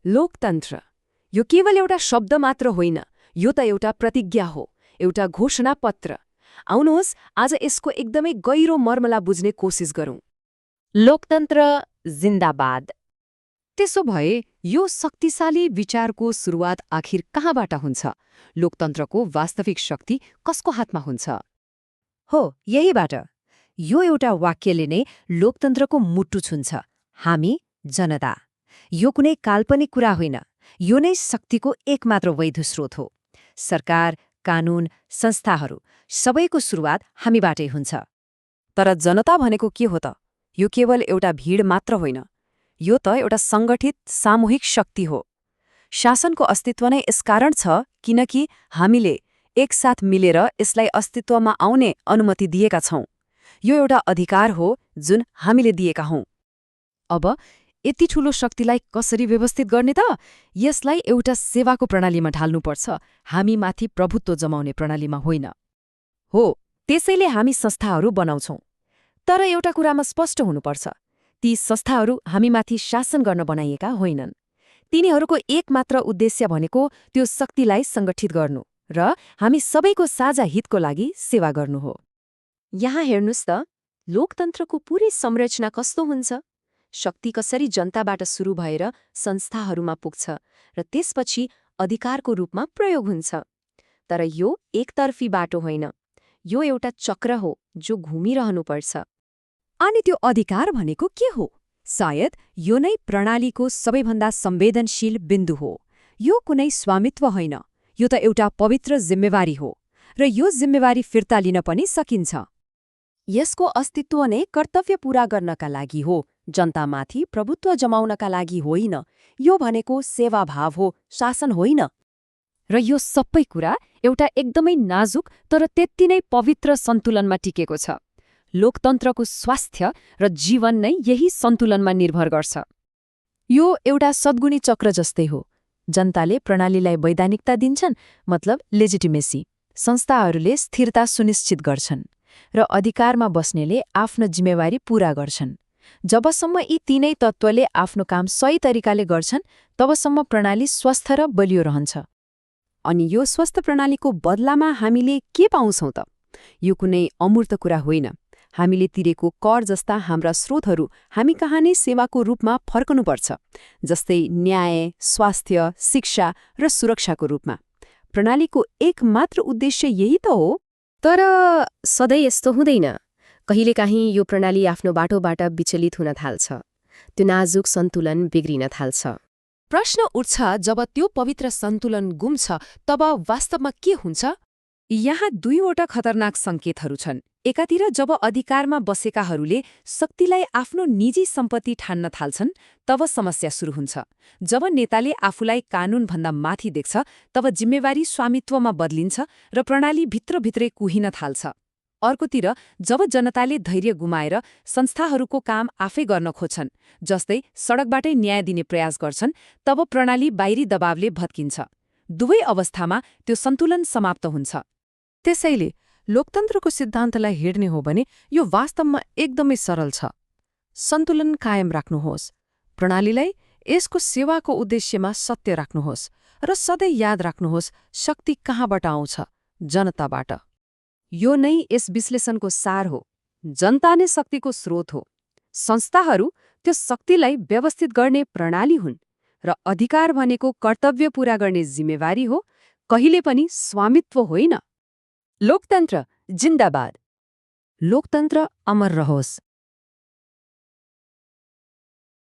लोकतन्त्र यो केवल एउटा शब्द मात्र होइन, यो त एउटा प्रतिज्ञा हो, एउटा घोषणापत्र। आउनुहोस् आज यसको एकदमै गहिरो मर्मलाई बुझ्ने कोसिस गरौँ। लोकतन्त्र जिन्दाबाद। त्यसो भए यो शक्तिशाली विचारको सुरुवात आखिर कहाँबाट हुन्छ? लोकतन्त्रको वास्तविक शक्ति कसको हातमा हुन्छ? हो, यहीबाट। यो एउटा वाक्यले नै लोकतन्त्रको मुटु छुन्छ। हामी जनता। यो कुनै काल्पनिक कुरा होइन, यो नै शक्तिको एकमात्र वैध स्रोत हो। सरकार, कानून, संस्थाहरू सबैको सुरुवात हामीबाटै हुन्छ। तर जनता भनेको के हो त? यो केवल एउटा भीड मात्र होइन, यो त एउटा सङ्गठित सामूहिक शक्ति हो। शासनको अस्तित्व नै यसकारण छ किनकि हामीले एकसाथ मिलेर यसलाई अस्तित्वमा आउने अनुमति दिएका छौं। यो एउटा अधिकार हो जुन हामीले दिएका हौं। अब यति ठूलो शक्तिलाई कसरी व्यवस्थित गर्ने त? यसलाई एउटा सेवाको प्रणालीमा ढाल्नुपर्छ, हामीमाथि प्रभुत्व जमाउने प्रणालीमा होइन। हो, त्यसैले हामी संस्थाहरू बनाउँछौं। तर एउटा कुरामा स्पष्ट हुनुपर्छ, ती संस्थाहरू हामीमाथि शासन गर्न बनाइएका होइनन्। तिनीहरूको एकमात्र उद्देश्य भनेको त्यो शक्तिलाई सङ्गठित गर्नु र हामी सबैको साझा हितको लागि सेवा गर्नु हो। यहाँ हेर्नुस् त, लोकतन्त्रको पूरै संरचना कस्तो हुन्छ? शक्ति कसरी जनताबाट सुरु भएर संस्थाहरूमा पुग्छ र त्यसपछि अधिकारको रूपमा प्रयोग हुन्छ। तर यो एकतर्फी बाटो होइन, यो एउटा चक्र हो जो घुमिरहनुपर्छ। अनि त्यो अधिकार भनेको के हो? सायद यो नै प्रणालीको सबैभन्दा संवेदनशील बिन्दु हो। यो कुनै स्वामित्व होइन, यो त एउटा पवित्र जिम्मेवारी हो र यो जिम्मेवारी फिर्ता लिन पनि सकिन्छ। यसको अस्तित्व नै कर्तव्य पूरा गर्नका लागि हो, जनतामाथि प्रभुत्व जमाउनका लागि होइन। यो भनेको सेवाभाव हो, शासन होइन। र यो सबै कुरा एउटा एकदमै नाजुक तर त्यति नै पवित्र सन्तुलनमा टिकेको छ। लोकतन्त्रको स्वास्थ्य र जीवन नै यही सन्तुलनमा निर्भर गर्छ। यो एउटा सद्गुणी चक्र जस्तै हो। जनताले प्रणालीलाई वैधानिकता दिन्छन्, मतलब लेजिटिमेसी। संस्थाहरूले स्थिरता सुनिश्चित गर्छन् र अधिकारमा बस्नेले आफ्नो जिम्मेवारी पूरा गर्छन्। जबसम्म यी तीनै तत्त्वले आफ्नो काम सही तरिकाले गर्छन्, तबसम्म प्रणाली स्वस्थ र बलियो रहन्छ। अनि यो स्वस्थ प्रणालीको बदलामा हामीले के पाउँछौं त? यो कुनै अमूर्त कुरा होइन। हामीले तिरेको कर जस्ता हाम्रा स्रोतहरू हामी कहाँ नै सेवाको रूपमा फर्कनुपर्छ, जस्तै न्याय, स्वास्थ्य, शिक्षा र सुरक्षाको रूपमा। प्रणालीको एकमात्र उद्देश्य यही त हो। तर सधैँ यस्तो हुँदैन। कहिलेकाहीँ यो प्रणाली आफ्नो बाटोबाट विचलित हुन थाल्छ। त्यो नाजुक सन्तुलन बिग्रिन थाल्छ। प्रश्न उठ्छ, जब त्यो पवित्र सन्तुलन गुम्छ तब वास्तवमा के हुन्छ? यहाँ दुईवटा खतरनाक सङ्केतहरू छन्। एकातिर जब अधिकारमा बसेकाहरूले शक्तिलाई आफ्नो निजी सम्पत्ति ठान्न थाल्छन्, तब समस्या सुरु हुन्छ। जब नेताले आफूलाई कानूनभन्दा माथि देख्छ, तब जिम्मेवारी स्वामित्वमा बदलिन्छ र प्रणाली भित्रभित्रै कुहिन थाल्छ। अर्कोतिर जब जनताले धैर्य गुमाएर संस्थाहरूको काम आफै गर्न खोज्छन्, जस्तै सडकबाटै न्याय दिने प्रयास गर्छन्, तब प्रणाली बाहिरी दबावले भत्किन्छ। दुवै अवस्थामा त्यो सन्तुलन समाप्त हुन्छ। त्यसैले लोकतन्त्रको सिद्धान्तलाई हेर्ने हो भने यो वास्तवमा एकदमै सरल छ। सन्तुलन कायम राख्नुहोस्, प्रणालीलाई यसको सेवाको उद्देश्यमा सत्य राख्नुहोस् र सधैँ याद राख्नुहोस् शक्ति कहाँबाट आउँछ? जनताबाट। यो नै यस विश्लेषणको सार हो। जनता नै शक्तिको स्रोत हो। संस्थाहरू त्यो शक्तिलाई व्यवस्थित गर्ने प्रणाली हुन् र अधिकार भनेको कर्तव्य पूरा गर्ने जिम्मेवारी हो, कहिले पनि स्वामित्व होइन। लोकतन्त्र जिन्दाबाद। लोकतन्त्र अमर रहोस्।